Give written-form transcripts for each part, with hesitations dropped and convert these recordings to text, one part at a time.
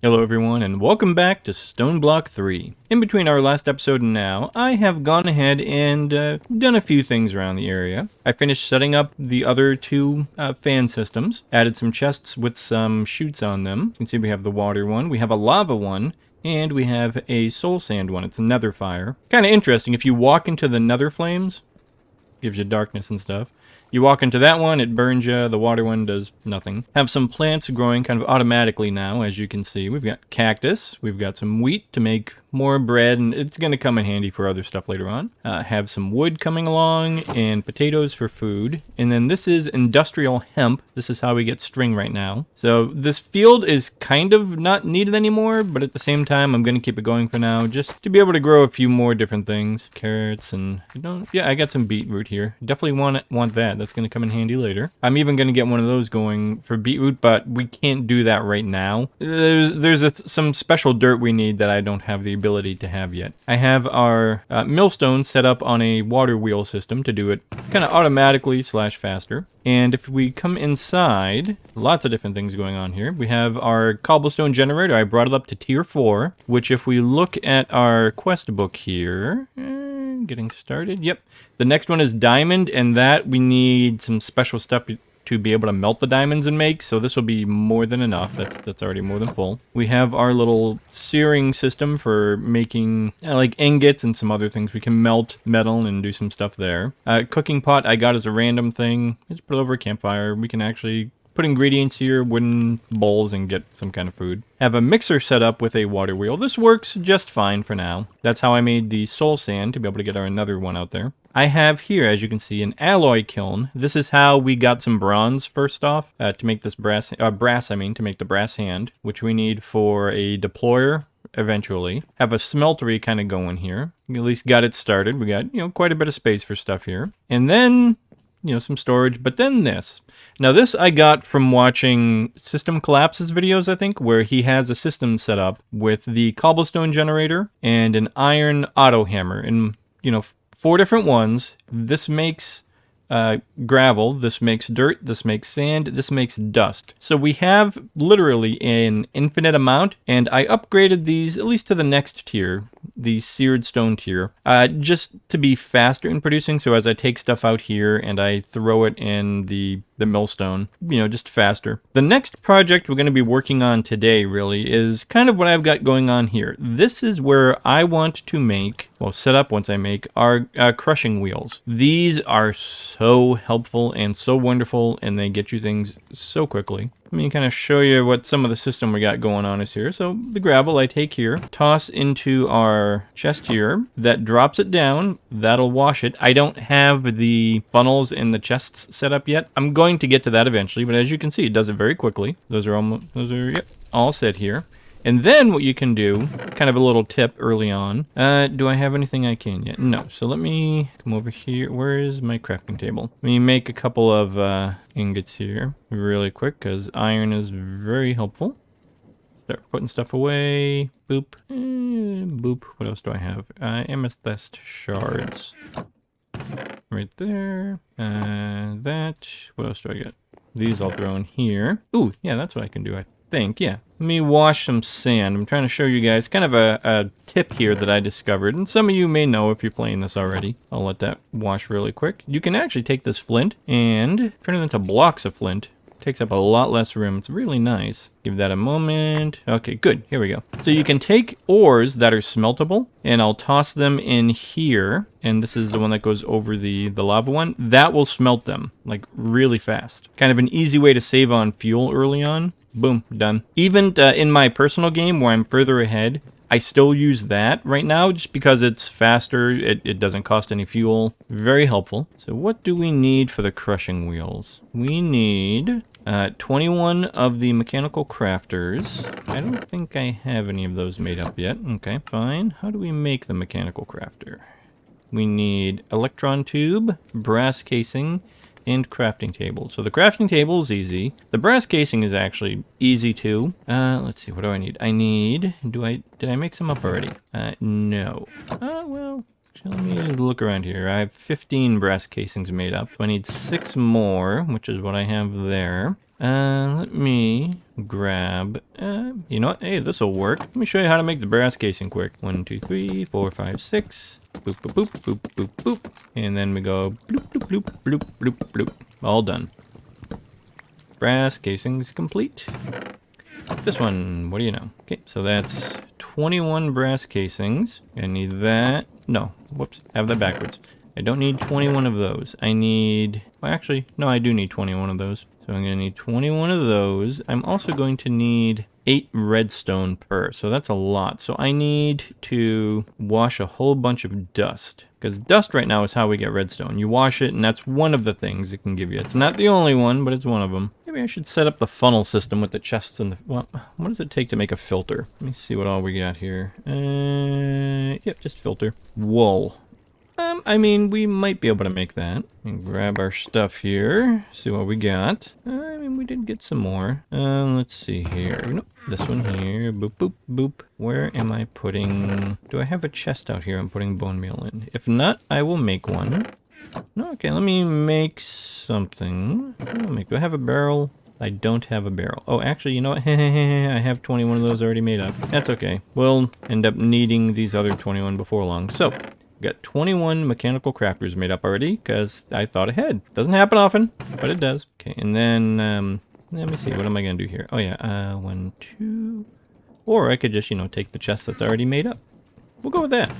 Hello everyone and welcome back to Stoneblock 3. In between our last episode and now, I have gone ahead and done a few things around the area. I finished setting up the other two fan systems, added some chests with some chutes on them. You can see we have the water one, we have a lava one, and we have a soul sand one. It's a nether fire. Kind of interesting, if you walk into the nether flames, gives you darkness and stuff. You walk into that one, it burns you. The water one does nothing. Have some plants growing kind of automatically now, as you can see. We've got cactus. We've got some wheat to make more bread, and it's going to come in handy for other stuff later on. Have some wood coming along, and potatoes for food. And then this is industrial hemp. This is how we get string right now. So this field is kind of not needed anymore, but at the same time, I'm going to keep it going for now, just to be able to grow a few more different things. Carrots and, I got some beetroot here. Definitely want that. That's going to come in handy later. I'm even going to get one of those going for beetroot, but we can't do that right now. There's some special dirt we need that I don't have the ability to have yet. I have our millstone set up on a water wheel system to do it kind of automatically / faster. And if we come inside, lots of different things going on here. We have our cobblestone generator. I brought it up to tier 4, which if we look at our quest book here, getting started. Yep. The next one is diamond, and that we need some special stuff to be able to melt the diamonds and make, so this will be more than enough. That's already more than full. We have our little searing system for making like ingots and some other things. We can melt metal and do some stuff there. Cooking pot I got as a random thing. Just put it over a campfire. We can actually put ingredients here, wooden bowls, and get some kind of food. Have a mixer set up with a water wheel. This works just fine for now. That's how I made the soul sand to be able to get our another one out there. I have here, as you can see, an alloy kiln. This is how we got some bronze first off to make this brass, to make the brass hand, which we need for a deployer eventually. Have a smeltery kind of going here. We at least got it started. We got, quite a bit of space for stuff here. And then, some storage, but then this. Now this I got from watching System Collapses videos, I think, where he has a system set up with the cobblestone generator and an iron auto hammer. And, 4 different ones. This makes gravel, this makes dirt, this makes sand, this makes dust. So we have literally an infinite amount, and I upgraded these at least to the next tier, the seared stone tier, just to be faster in producing. So as I take stuff out here and I throw it in the millstone, just faster. The next project we're going to be working on today really is kind of what I've got going on here. This is where I want to make, set up once I make our crushing wheels. These are so helpful and so wonderful, and they get you things so quickly. Let me kind of show you what some of the system we got going on is here. So the gravel I take here, toss into our chest here, that drops it down, that'll wash it. I don't have the funnels and the chests set up yet. I'm going to get to that eventually, but as you can see, it does it very quickly. Those are all set here. And then what you can do, kind of a little tip early on, do I have anything I can yet? No. So let me come over here. Where is my crafting table? Let me make a couple of ingots here really quick, because iron is very helpful. Start putting stuff away. Boop. Boop. What else do I have? Amethyst shards. Right there. That. What else do I get? These I'll throw in here. Ooh, yeah, that's what I can do, I think. Yeah. Let me wash some sand. I'm trying to show you guys kind of a tip here that I discovered, and some of you may know if you're playing this already. I'll let that wash really quick. You can actually take this flint and turn it into blocks of flint. Takes up a lot less room. It's really nice. Give that a moment. Okay, good. Here we go. So you can take ores that are smeltable, and I'll toss them in here. And this is the one that goes over the lava one. That will smelt them, like, really fast. Kind of an easy way to save on fuel early on. Boom, done. Even in my personal game where I'm further ahead, I still use that right now just because it's faster. It doesn't cost any fuel. Very helpful. So what do we need for the crushing wheels? We need 21 of the mechanical crafters. I don't think I have any of those made up yet. Okay, fine. How do we make the mechanical crafter? We need electron tube, brass casing, and crafting table. So the crafting table is easy. The brass casing is actually easy too. Let's see, what do I need? Did I make some up already? No. Well, let me look around here. I have 15 brass casings made up. So I need 6 more, which is what I have there. Let me grab, you know what? Hey, this will work. Let me show you how to make the brass casing quick. 1, 2, 3, 4, 5, 6. Boop, boop, boop, boop, boop, boop. And then we go bloop, bloop, bloop, bloop, bloop, bloop. All done. Brass casings complete. This one, what do you know? Okay, so that's 21 brass casings. I need that. No, whoops, I have that backwards. I don't need 21 of those. I need, well, actually, no, I do need 21 of those. So I'm going to need 21 of those. I'm also going to need 8 redstone per, so that's a lot. So I need to wash a whole bunch of dust, because dust right now is how we get redstone. You wash it, and that's one of the things it can give you. It's not the only one, but it's one of them. Maybe I should set up the funnel system with the chests and the, well, what does it take to make a filter? Let me see what all we got here. Yep, just filter. Wool. I mean, we might be able to make that. And grab our stuff here. See what we got. I mean, we did get some more. Let's see here. Nope, this one here. Boop, boop, boop. Where am I putting... Do I have a chest out here I'm putting bone meal in? If not, I will make one. No, okay, let me make something. Do I have a barrel? I don't have a barrel. Oh, actually, you know what? I have 21 of those already made up. That's okay. We'll end up needing these other 21 before long. So... got 21 mechanical crafters made up already because I thought ahead. Doesn't happen often, but it does. Okay, and then let me see. What am I going to do here? Oh, yeah. 1, 2. Or I could just, you know, take the chest that's already made up. We'll go with that.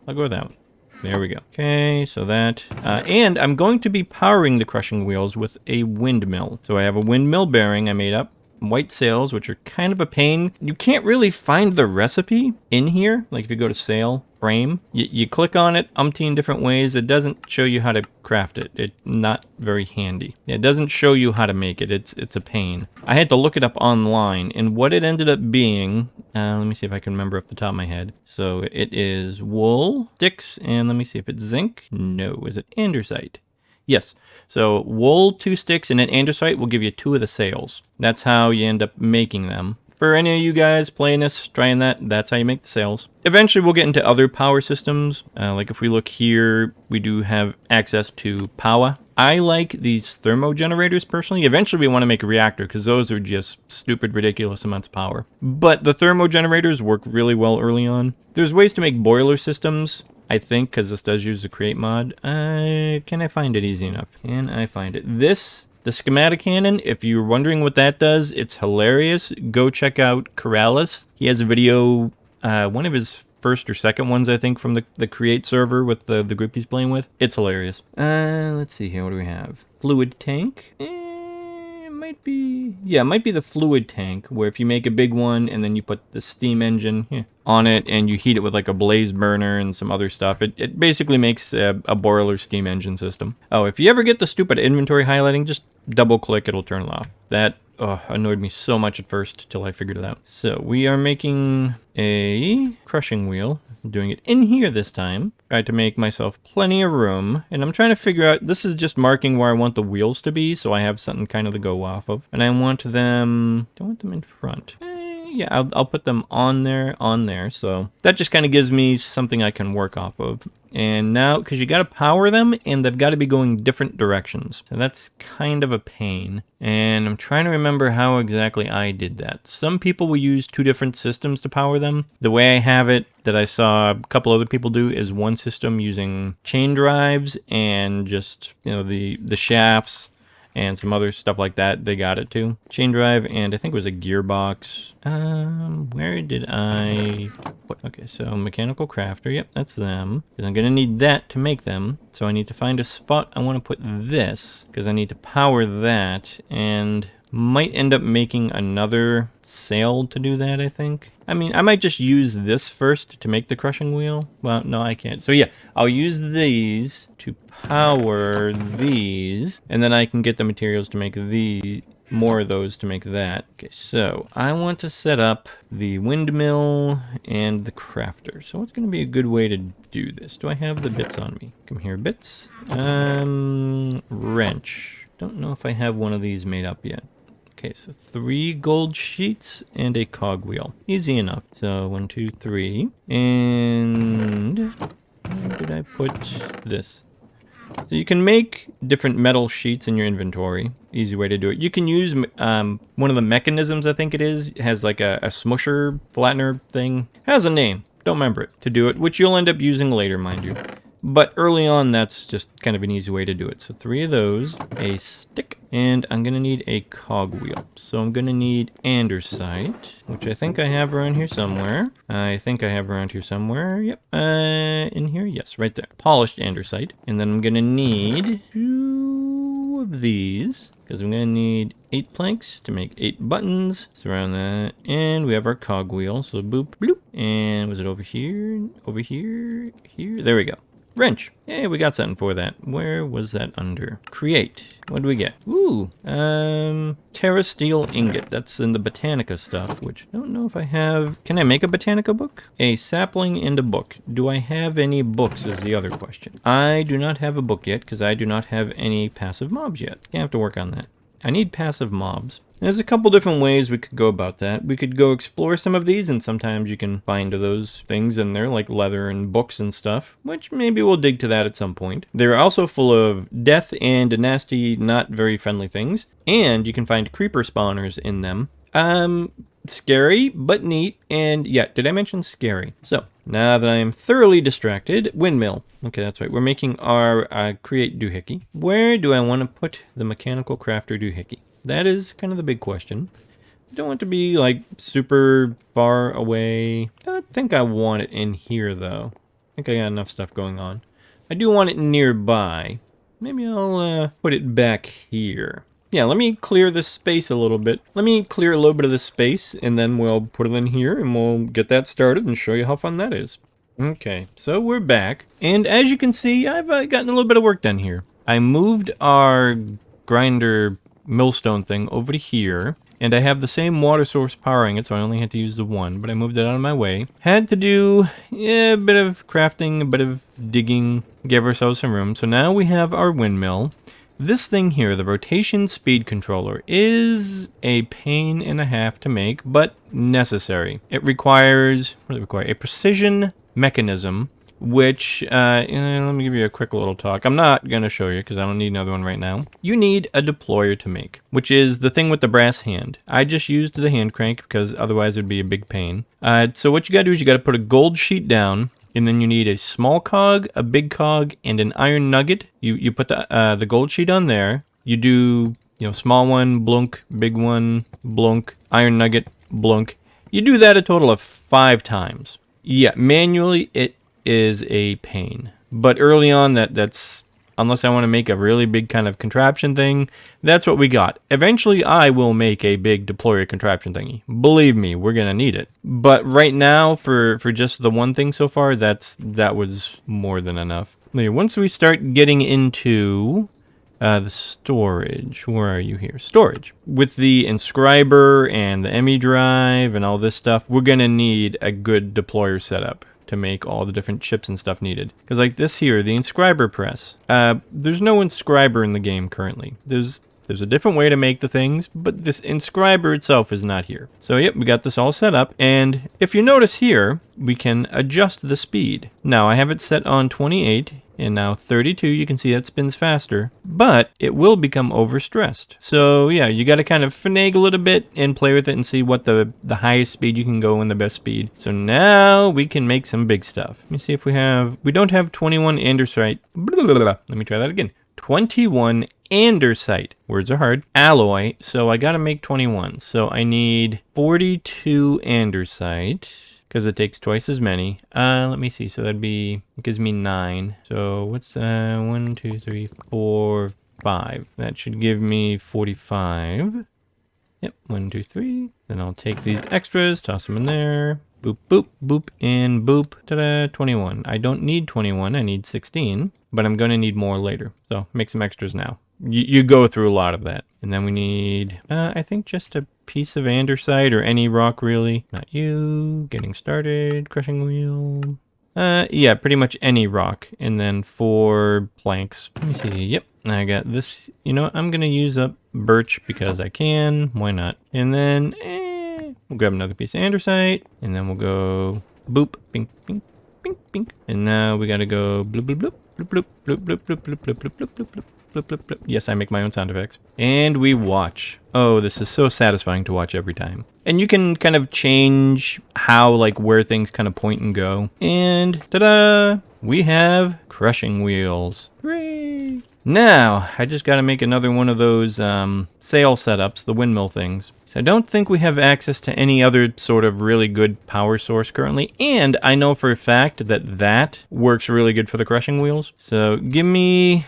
I'll go with that one. There we go. Okay, so that. And I'm going to be powering the crushing wheels with a windmill. So I have a windmill bearing I made up. White sails, which are kind of a pain. You can't really find the recipe in here. Like if you go to sail frame, you click on it umpteen different ways. It doesn't show you how to craft it. It's not very handy. It doesn't show you how to make it. It's a pain. I had to look it up online, and what it ended up being, let me see if I can remember off the top of my head. So it is wool, sticks, and let me see if it's zinc. No, is it andesite? Yes. So wool, 2 sticks, and then andesite will give you 2 of the sails. That's how you end up making them. For any of you guys playing this, trying that, that's how you make the sails. Eventually we'll get into other power systems. Like if we look here, we do have access to power. I like these thermo generators personally. Eventually we want to make a reactor because those are just stupid, ridiculous amounts of power. But the thermo generators work really well early on. There's ways to make boiler systems, I think, because this does use the create mod. Can I find it easy enough? Can I find it? The schematic cannon, if you're wondering what that does, it's hilarious. Go check out Corrales. He has a video, one of his first or second ones, I think, from the create server with the group he's playing with. It's hilarious. Let's see here. What do we have? Fluid tank. It might be... Yeah, it might be the fluid tank, where if you make a big one and then you put the steam engine on it and you heat it with like a blaze burner and some other stuff, it basically makes a boiler steam engine system. Oh, if you ever get the stupid inventory highlighting, just double click, it'll turn it off. That annoyed me so much at first till I figured it out. So we are making a crushing wheel. I'm doing it in here this time. Tried to make myself plenty of room, and I'm trying to figure out, this is just marking where I want the wheels to be, so I have something kind of to go off of. And I want them, don't want them in front. Yeah, I'll put them on there, so that just kind of gives me something I can work off of. And now, because you got to power them, and they've got to be going different directions. So that's kind of a pain. And I'm trying to remember how exactly I did that. Some people will use 2 different systems to power them. The way I have it, that I saw a couple other people do, is one system using chain drives and just, you know, the shafts and some other stuff like that. They got it too. Chain drive, and I think it was a gearbox. Where did I put? Okay, so mechanical crafter. Yep, that's them. Because I'm gonna need that to make them. So I need to find a spot I want to put this, because I need to power that, and might end up making another sail to do that, I think. I mean, I might just use this first to make the crushing wheel. Well, no, I can't. So yeah, I'll use these to power these, and then I can get the materials to make more of those to make that. Okay, so I want to set up the windmill and the crafter. So what's going to be a good way to do this? Do I have the bits on me? Come here, bits. Wrench. Don't know if I have one of these made up yet. Okay, so 3 gold sheets and a cogwheel. Easy enough. So 1, 2, 3. And where did I put this? So you can make different metal sheets in your inventory. Easy way to do it. You can use one of the mechanisms, I think it is. It has like a smusher, flattener thing. Has a name. Don't remember it. To do it, which you'll end up using later, mind you. But early on, that's just kind of an easy way to do it. So 3 of those, a stick, and I'm going to need a cogwheel. So I'm going to need andesite, which I think I have around here somewhere. Yep. In here? Yes, right there. Polished andesite. And then I'm going to need 2 of these, because I'm going to need 8 planks to make 8 buttons. Surround that. And we have our cogwheel. So boop, bloop. And was it over here? Over here? Here? There we go. Wrench. Hey, we got something for that. Where was that under? Create. What do we get? Ooh, Terra Steel Ingot. That's in the Botanica stuff, which I don't know if I have. Can I make a Botanica book? A sapling and a book. Do I have any books is the other question. I do not have a book yet because I do not have any passive mobs yet. I have to work on that. I need passive mobs. There's a couple different ways we could go about that. We could go explore some of these, and sometimes you can find those things in there, like leather and books and stuff, which maybe we'll dig to that at some point. They're also full of death and nasty, not very friendly things, and you can find creeper spawners in them. Scary, but neat, and yeah, did I mention scary? So, now that I am thoroughly distracted, Windmill. Okay, that's right, we're making our create doohickey. Where do I want to put the mechanical crafter doohickey? That is kind of the big question. I don't want it to be like super far away. I don't think I want it in here though. I think I got enough stuff going on. I do want it nearby. Maybe I'll put it back here. Yeah, let me clear this space a little bit. Let me clear a little bit of this space, and then we'll put it in here, and we'll get that started and show you how fun that is. Okay, so we're back. And as you can see, I've gotten a little bit of work done here. I moved our grinder millstone thing over to here, and I have the same water source powering it, so I only had to use the one, but I moved it out of my way. Had to do a bit of crafting, a bit of digging, give ourselves some room. So now we have our windmill. This thing here, the rotation speed controller, is a pain and a half to make, but necessary. It requires, what does it require? A precision mechanism, which, let me give you a quick little talk. I'm not going to show you because I don't need another one right now. You need a deployer to make, which is the thing with the brass hand. I just used the hand crank because otherwise it would be a big pain. So what you got to do is you got to put a gold sheet down, and then you need a small cog, a big cog, and an iron nugget. You put the gold sheet on there. You do, small one, blunk, big one, blunk, iron nugget, blunk. You do that a total of 5 times. Yeah, manually it is a pain. But early on, that's unless I want to make a really big kind of contraption thing, that's what we got. Eventually, I will make a big deployer contraption thingy. Believe me, we're going to need it. But right now, for just the one thing so far, that was more than enough. Once we start getting into the storage, where are you here? Storage. With the inscriber and the ME drive and all this stuff, we're going to need a good deployer setup to make all the different chips and stuff needed. Because like this here, the inscriber press, there's no inscriber in the game currently. There's a different way to make the things, but this inscriber itself is not here. So yep, we got this all set up, and if you notice here, we can adjust the speed. Now I have it set on 28, and now 32, you can see that spins faster, but it will become overstressed. So yeah, you got to kind of finagle it a bit and play with it and see what the highest speed you can go and the best speed. So now we can make some big stuff. Let me see if we don't have 21 andesite. Let me try that again. 21 andesite. Words are hard. Alloy. So I got to make 21. So I need 42 andesite, because it takes twice as many. Let me see. So it gives me 9. So what's 1, 2, 3, 4, 5. That should give me 45. Yep, 1, 2, 3. Then I'll take these extras, toss them in there. Boop, boop, boop, and boop. Ta-da, 21. I don't need 21. I need 16. But I'm going to need more later. So make some extras now. You go through a lot of that. And then we need, I think, just a piece of andesite or any rock, really. Not you. Getting started. Crushing wheel. Yeah, pretty much any rock. And then 4 planks. Let me see. Yep. I got this. You know what? I'm going to use up birch because I can. Why not? And then we'll grab another piece of andesite. And then we'll go boop, bing, bing, bing, Bink. And now we gotta go bloop, bloop, bloop, bloop, bloop, bloop, bloop, bloop, bloop, bloop, bloop, bloop, bloop. Bloop, bloop, bloop. Yes, I make my own sound effects. And we watch. Oh, this is so satisfying to watch every time. And you can kind of change how, like, where things kind of point and go. And ta-da! We have crushing wheels. Hooray! Now, I just got to make another one of those sail setups, the windmill things. So I don't think we have access to any other sort of really good power source currently. And I know for a fact that that works really good for the crushing wheels. So give me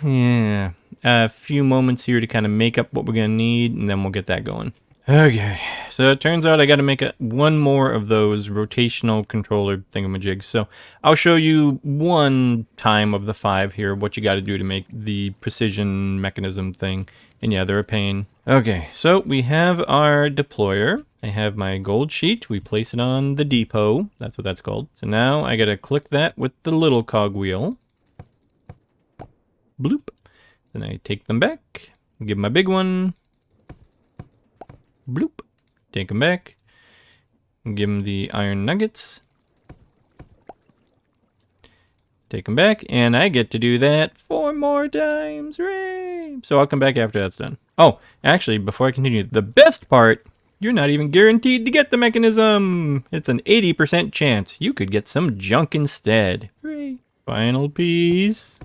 a few moments here to kind of make up what we're going to need, and then we'll get that going. Okay, so it turns out I got to make one more of those rotational controller thingamajigs. So I'll show you one time of the 5 here, what you got to do to make the precision mechanism thing. And yeah, they're a pain. Okay, so we have our deployer. I have my gold sheet. We place it on the depot. That's what that's called. So now I got to click that with the little cogwheel. Bloop. Then I take them back. Give them a big one. Bloop. Take them back. Give them the iron nuggets. Take them back. And I get to do that 4 more times. Hooray! So I'll come back after that's done. Oh, actually, before I continue, the best part, you're not even guaranteed to get the mechanism. It's an 80% chance. You could get some junk instead. Hooray! Final piece.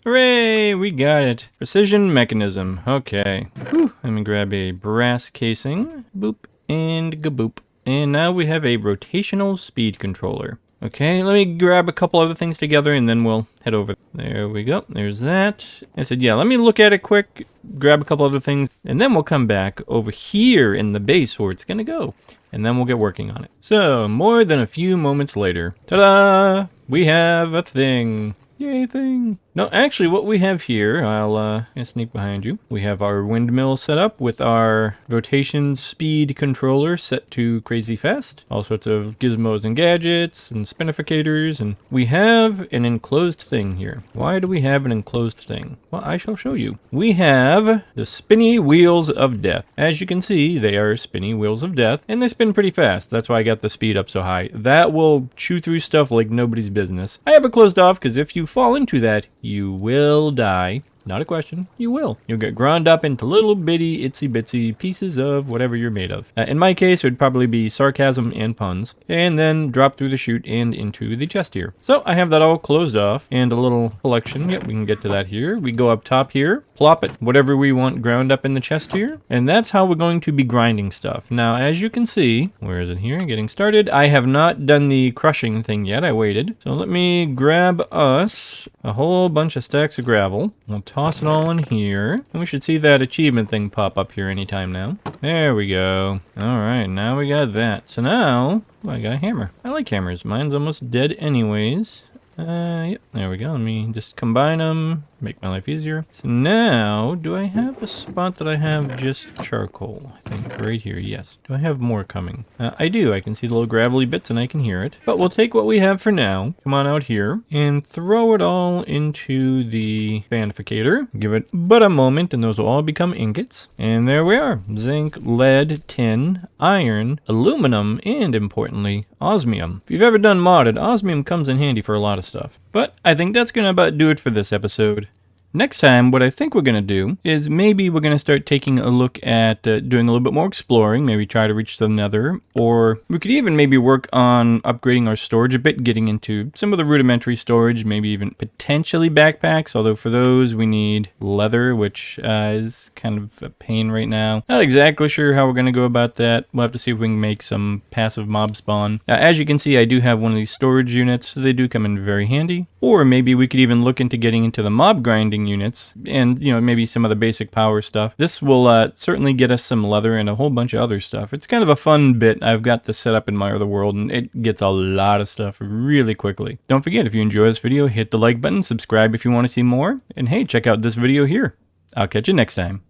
Hooray! We got it. Precision mechanism. Okay. Whew. Let me grab a brass casing. Boop and gaboop. And now we have a rotational speed controller. Okay, let me grab a couple other things together and then we'll head over. There we go. There's that. I said, yeah, let me look at it quick, grab a couple other things, and then we'll come back over here in the base where it's going to go. And then we'll get working on it. So, more than a few moments later, ta-da! We have a thing. Yay, thing. No, actually, what we have here, I'll sneak behind you. We have our windmill set up with our rotation speed controller set to crazy fast. All sorts of gizmos and gadgets and spinificators. And we have an enclosed thing here. Why do we have an enclosed thing? Well, I shall show you. We have the spinny wheels of death. As you can see, they are spinny wheels of death. And they spin pretty fast. That's why I got the speed up so high. That will chew through stuff like nobody's business. I have it closed off because if you fall into that, you will die. Not a question. You will. You'll get ground up into little bitty itsy bitsy pieces of whatever you're made of. In my case, it would probably be sarcasm and puns. And then drop through the chute and into the chest here. So I have that all closed off and a little collection. Yep, we can get to that here. We go up top here, plop it, whatever we want ground up in the chest here. And that's how we're going to be grinding stuff. Now, as you can see, where is it here? Getting started. I have not done the crushing thing yet. I waited. So let me grab us a whole bunch of stacks of gravel. We'll toss it all in here. And we should see that achievement thing pop up here anytime now. There we go. Alright, now we got that. So now, I got a hammer. I like hammers. Mine's almost dead anyways. Yep, there we go. Let me just combine them, make my life easier. So now, do I have a spot that I have just charcoal? I think right here, yes. Do I have more coming? I do. I can see the little gravelly bits and I can hear it. But we'll take what we have for now, come on out here, and throw it all into the fanificator. Give it but a moment and those will all become ingots. And there we are. Zinc, lead, tin, iron, aluminum, and importantly, osmium. If you've ever done modded, osmium comes in handy for a lot of stuff. But I think that's going to about do it for this episode. Next time, what I think we're going to do is maybe we're going to start taking a look at doing a little bit more exploring, maybe try to reach the nether, or we could even maybe work on upgrading our storage a bit, getting into some of the rudimentary storage, maybe even potentially backpacks, although for those we need leather, which is kind of a pain right now. Not exactly sure how we're going to go about that. We'll have to see if we can make some passive mob spawn. As you can see, I do have one of these storage units, so they do come in very handy. Or maybe we could even look into getting into the mob grinding units and, you know, maybe some of the basic power stuff. This will certainly get us some leather and a whole bunch of other stuff. It's kind of a fun bit. I've got this set up in my other world and it gets a lot of stuff really quickly. Don't forget, if you enjoy this video, hit the like button, subscribe if you want to see more, and hey, check out this video here. I'll catch you next time.